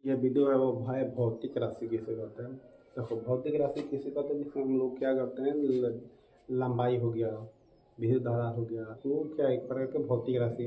ये वीडियो है वो भाई भौतिक राशि किसे कहते हैं। देखो भौतिक राशि किसे कहते हैं जिसमें हम लोग क्या करते हैं लंबाई हो गया, विद्युत धारा हो गया, तो क्या एक प्रकार के भौतिक राशि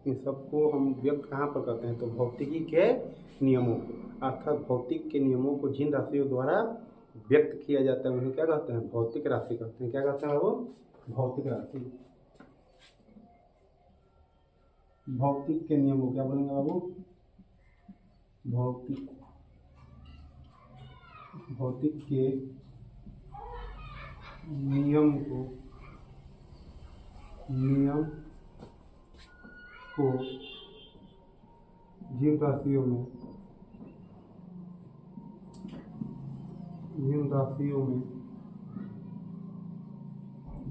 इन सबको हम व्यक्त कहाँ पर करते हैं तो भौतिकी के नियमों को, अर्थात भौतिक के नियमों को जिन राशियों द्वारा व्यक्त किया जाता है उन्हें क्या कहते हैं भौतिक राशि कहते हैं। क्या कहते हैं वो भौतिक राशि। भौतिक के नियमों क्या बोलेंगे बाबू भौतिक भौतिक के नियम को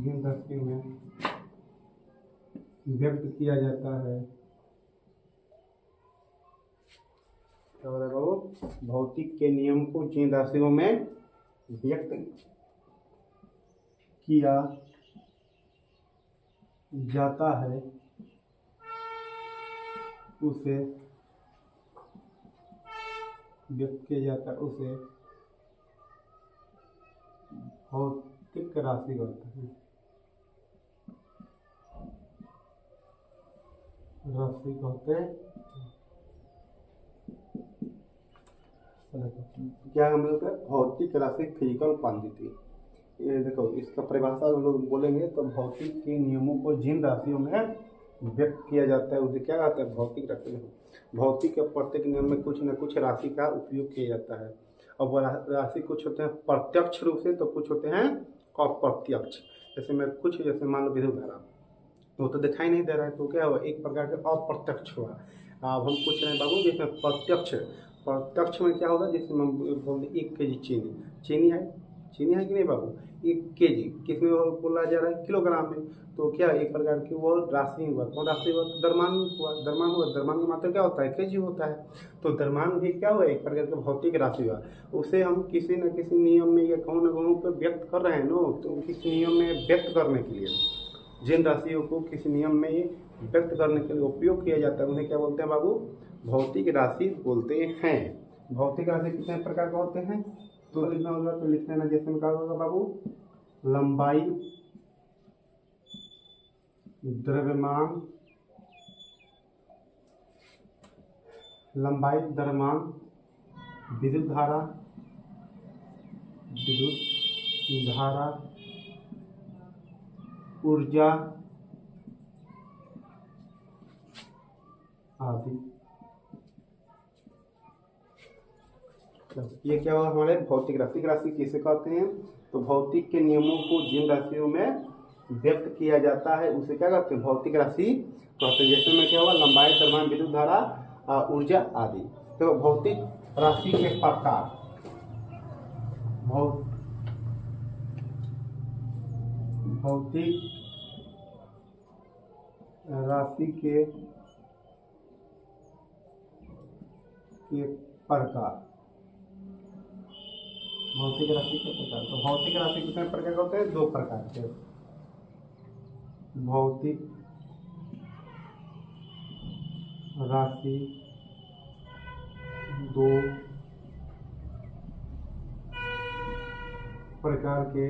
जिन राशियों में व्यक्त किया जाता है क्या बोला बाबू भौतिक के नियम को जिन राशियों में व्यक्त किया जाता है उसे भौतिक राशि कहते हैं। क्या हम लोग भौतिक राशि फिजिकल क्वांटिटी। ये देखो इसका परिभाषा हम लोग बोलेंगे तो भौतिक के नियमों को जिन राशियों में व्यक्त किया जाता है उसे क्या कहते हैं भौतिक राशि। भौतिक के प्रत्येक नियम में कुछ न कुछ राशि का उपयोग किया जाता है और वह राशि कुछ होते हैं प्रत्यक्ष रूप से तो कुछ होते हैं अप्रत्यक्ष। जैसे मान लो विद्युत धारा वो तो दिखाई नहीं दे रहा है तो क्या हुआ एक प्रकार का अप्रत्यक्ष हुआ। अब हम पूछ रहे हैं बाबू जिसमें प्रत्यक्ष में क्या होगा जिसमें हम बोलते 1 केजी चीनी है कि नहीं बाबू 1 केजी किसमें बोला जा रहा है किलोग्राम में। तो क्या एक प्रकार की वो राशि हुआ कौन राशि हुआ द्रव्यमान हुआ द्रव्यमान का मात्रा क्या होता है केजी होता है। तो द्रव्यमान भी क्या हुआ एक प्रकार का भौतिक राशि हुआ। उसे हम किसी न किसी नियम में या कहूँ न कहूँ पर व्यक्त कर रहे हैं नो तो किसी नियम में व्यक्त करने के लिए जिन राशियों को किसी नियम में व्यक्त करने के लिए उपयोग किया जाता है उन्हें क्या बोलते हैं बाबू भौतिक राशि बोलते हैं। भौतिक राशि कितने प्रकार का होते हैं तो लिखना होगा तो लिख लेना जैसे में क्या होगा बाबू लंबाई द्रव्यमान विद्युत धारा ऊर्जा आदि। ये क्या होगा हमारे भौतिक राशि किसे कहते हैं तो भौतिक के नियमों को जिन राशियों में व्यक्त किया जाता है उसे क्या कहते हैं भौतिक राशि कहते हैं। जैसे में क्या होगा लंबाई द्रव्यमान विद्युत धारा ऊर्जा आदि। तो भौतिक राशि के प्रकार भौतिक राशि के प्रकार तो भौतिक राशि कितने प्रकार के होते हैं 2 प्रकार के। भौतिक राशि 2 प्रकार के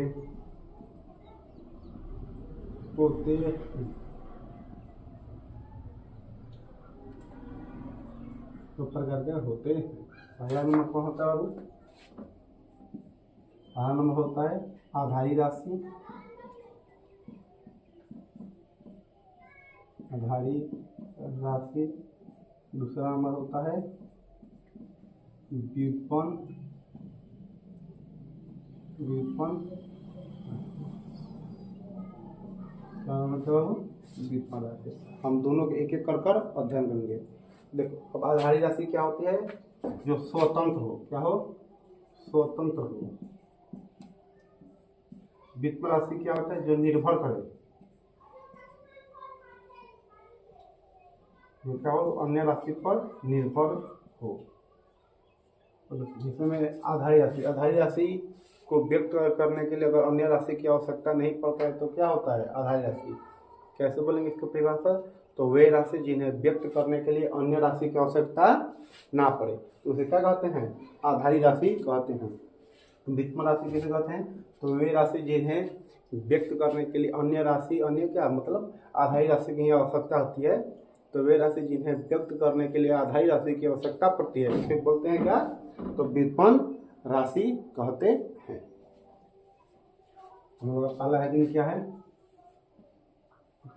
होते हैं। पहला नंबर कौन होता है बाबू पहला नंबर होता है आधारी राशि दूसरा नंबर होता है व्युत्पन्न क्या मतलब व्युत्पन्न राशि। हम दोनों के एक एक कर अध्ययन करेंगे। देखो अब आधारी राशि क्या होती है जो स्वतंत्र हो व्युत्पन्न राशि क्या होता है जो निर्भर करे जो क्या हो अन्य राशि पर निर्भर हो। जिसमें आधारी राशि को व्यक्त करने के लिए अगर अन्य राशि की आवश्यकता नहीं पड़ता है तो क्या होता है आधारी राशि। कैसे बोलेंगे इसको परिभाषा तो वे राशि जिन्हें व्यक्त करने के लिए अन्य राशि की आवश्यकता ना पड़े तो उसे क्या कहते हैं? आधारी राशि कहते हैं। व्युत्पन्न राशि किसे कहते हैं? तो वे राशि जिन्हें व्यक्त करने के लिए अन्य राशि, अन्य क्या मतलब आधारी राशि की आवश्यकता होती है, तो वे राशि जिन्हें व्यक्त करने के लिए आधारी राशि की आवश्यकता पड़ती है उसे बोलते हैं क्या? तो व्युत्पन्न राशि कहते हैं। हम लोग का पहला हेडिंग क्या है?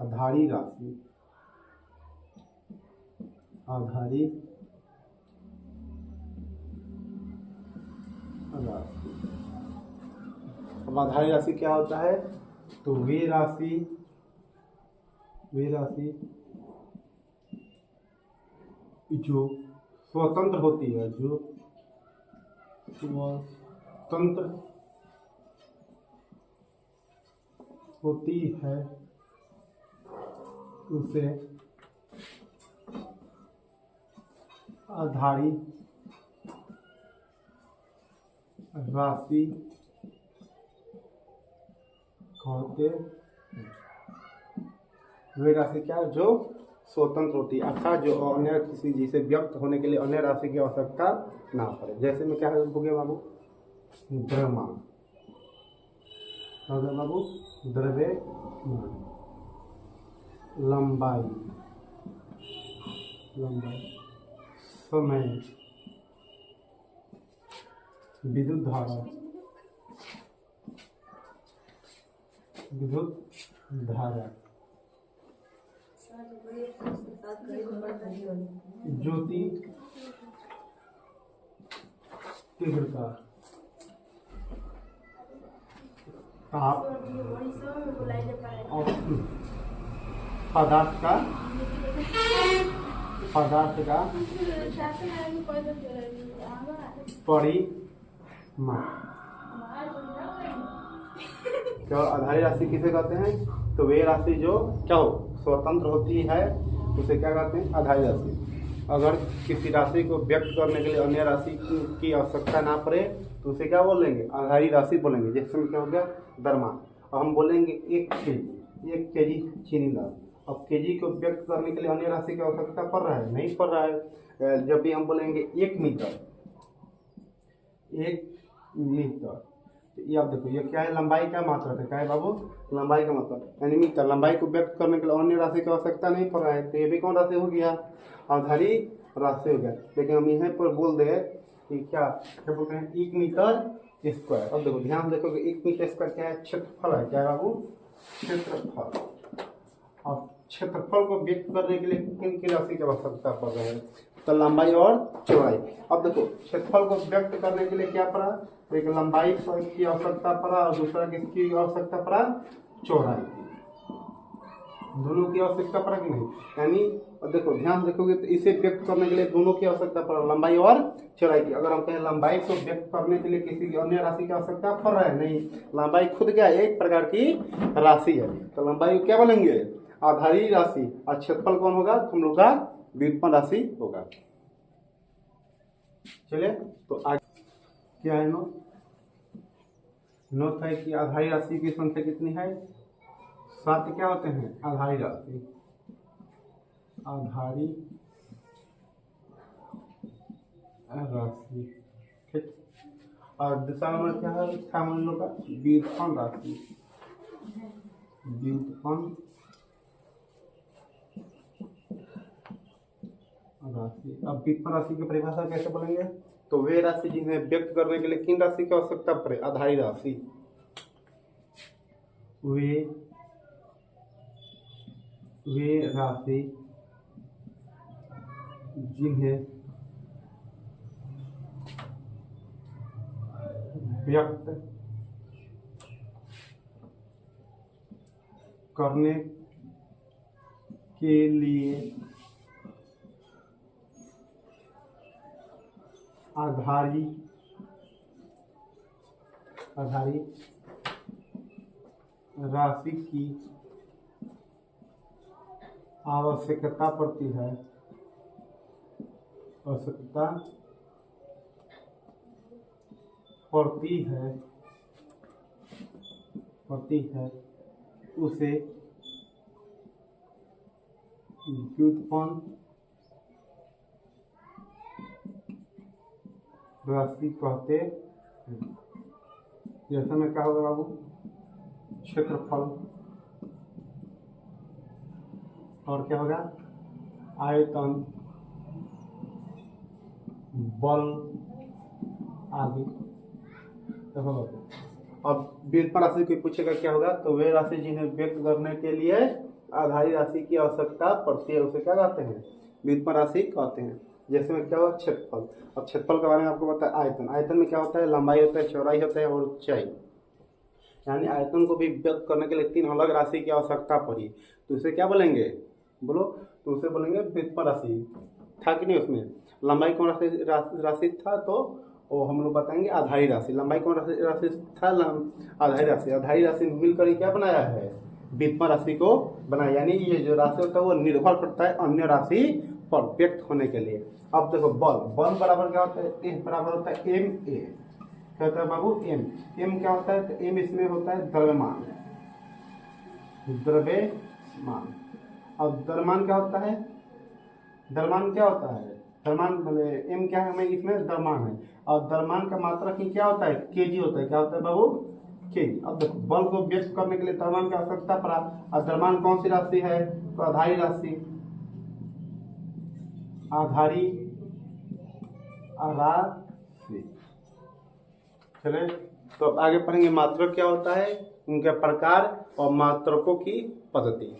आधारी राशि। आधारी राशि। अब आधारी राशि क्या होता है? तो वे राशि जो स्वतंत्र होती है, जो स्वतंत्र होती है उसे आधारी राशि कहते हैं। वे राशि क्या है? जो स्वतंत्र होती है, अर्थात जो अन्य किसी जिसे व्यक्त होने के लिए अन्य राशि की आवश्यकता ना पड़े। जैसे में क्या हो गया बाबू? द्रव्यमान। बाबू द्रव्यमान, लंबाई, समय, विद्युत धारा, ज्योति तीव्रता, ताप और पदार्थ का परिमाण। क्या आधारी राशि किसे कहते हैं? तो वे राशि जो क्या हो स्वतंत्र होती है उसे क्या कहते हैं? आधारी राशि। अगर किसी राशि को व्यक्त करने के लिए अन्य राशि की आवश्यकता ना पड़े तो उसे क्या बोलेंगे? आधारी राशि बोलेंगे। जैसे में क्या हो गया? द्रव्यमान। अब हम बोलेंगे 1 केजी चीनी दाल। अब केजी को व्यक्त करने के लिए अन्य राशि की आवश्यकता पड़ रहा है? नहीं पड़ रहा है। जब भी हम बोलेंगे 1 मीटर, तो ये आप देखो ये क्या है? लंबाई का मात्रा है। क्या है बाबू? लंबाई का मात्रा यानी मीटर। लंबाई को व्यक्त करने के लिए अन्य राशि की आवश्यकता नहीं पड़ रहा है, तो ये भी कौन राशि हो गया? आधारी राशि हो गया। लेकिन हम यहाँ पर बोल दे कि क्या बोलते हैं? 1 मीटर स्क्वायर। अब देखो ध्यान देखोगे 1 मीटर स्क्वायर क्या है? क्षेत्रफल है। क्या है बाबू? क्षेत्रफल। अब क्षेत्रफल को व्यक्त करने के लिए किन की राशि की आवश्यकता पड़ रही है? तो लंबाई और चौड़ाई। अब देखो क्षेत्रफल को व्यक्त करने के लिए क्या पड़ा? तो एक लंबाई की आवश्यकता पड़ा और दूसरा किसकी आवश्यकता पड़ा? चौड़ाई। दोनों की आवश्यकता पड़ा कि नहीं? यानी देखो ध्यान देखोगे तो इसे व्यक्त करने के लिए दोनों की आवश्यकता पड़ा, लंबाई और चौड़ाई की। अगर हम कहें लंबाई को व्यक्त करने के लिए किसी अन्य राशि की आवश्यकता पड़ रहा है, नहीं, लंबाई खुद क्या है? एक प्रकार की राशि है। तो लंबाई को क्या बोलेंगे? आधारी राशि। और क्षेत्रफल कौन होगा? हम लोग का व्युत्पन्न राशि होगा। चलिए तो आगे क्या है? नोट है कि आधारी राशि की संख्या कितनी है? 7 क्या होते हैं? आधारी राशि। आधारी राशि, ठीक। और दूसरा नंबर क्या है? हम लोग का व्युत्पन्न राशि। व्युत्पन्न राशि। अब व्युत्पन्न राशि की परिभाषा कैसे बोलेंगे? तो वे राशि जिन्हें व्यक्त करने के लिए किन राशि की आवश्यकता पड़े? आधारी राशि। वे राशि जिन्हें व्यक्त करने के लिए आधारी राशि की आवश्यकता पड़ती है, उसे व्युत्पन्न राशि कहते हैं। जैसे में क्या होगा बाबू, क्षेत्रफल, और क्या होगा, आयतन, बल आदि। देखो बाबू, अब व्युत्पन्न राशि कोई पूछेगा क्या होगा, तो वे राशि जिन्हें व्यक्त करने के लिए आधारी राशि की आवश्यकता पड़ती है उसे क्या कहते हैं, व्युत्पन्न राशि कहते हैं। जैसे में क्या होगा, क्षेत्रफल। अब क्षेत्रफल के बारे में आपको पता है, आयतन, आयतन में क्या होता है, लंबाई होता है, चौड़ाई होता है और ऊंचाई। यानी आयतन को भी व्यक्त करने के लिए 3 अलग राशि की आवश्यकता पड़ी, तो उसे क्या बोलेंगे, बोलो, तो उसे बोलेंगे व्युत्पन्न राशि। था कि नहीं, उसमें लंबाई कौन राशि था, तो वो हम लोग बताएंगे आधारी राशि। लंबाई कौन राशि था, आधारी राशि। आधारी राशि मिलकर क्या बनाया है, व्युत्पन्न राशि को बनाया। यानी ये जो राशि होता है वो निर्भर करता है अन्य राशि पर व्यक्त होने के लिए। अब देखो, बल, बल बराबर क्या होता है, ए बराबर होता है एम ए। क्या होता है बाबू, एम। एम क्या होता है, तो एम इसमें होता है द्रव्यमान, द्रव्यमान। अब द्रव्यमान क्या होता है, द्रव्यमान क्या होता है, द्रव्यमान एम क्या है, इसमें द्रव्यमान है। और द्रव्यमान का मात्रक ही क्या होता है, केजी होता है। क्या होता है बाबू, केजी। अब देखो, बल को व्यक्त करने के लिए द्रव्यमान की आवश्यकता पड़ा, और द्रव्यमान कौन सी राशि है, तो आधारी राशि, आधारी राशि। चले, तो अब आगे पढ़ेंगे मात्रक क्या होता है, उनके प्रकार और मात्रकों की पद्धति।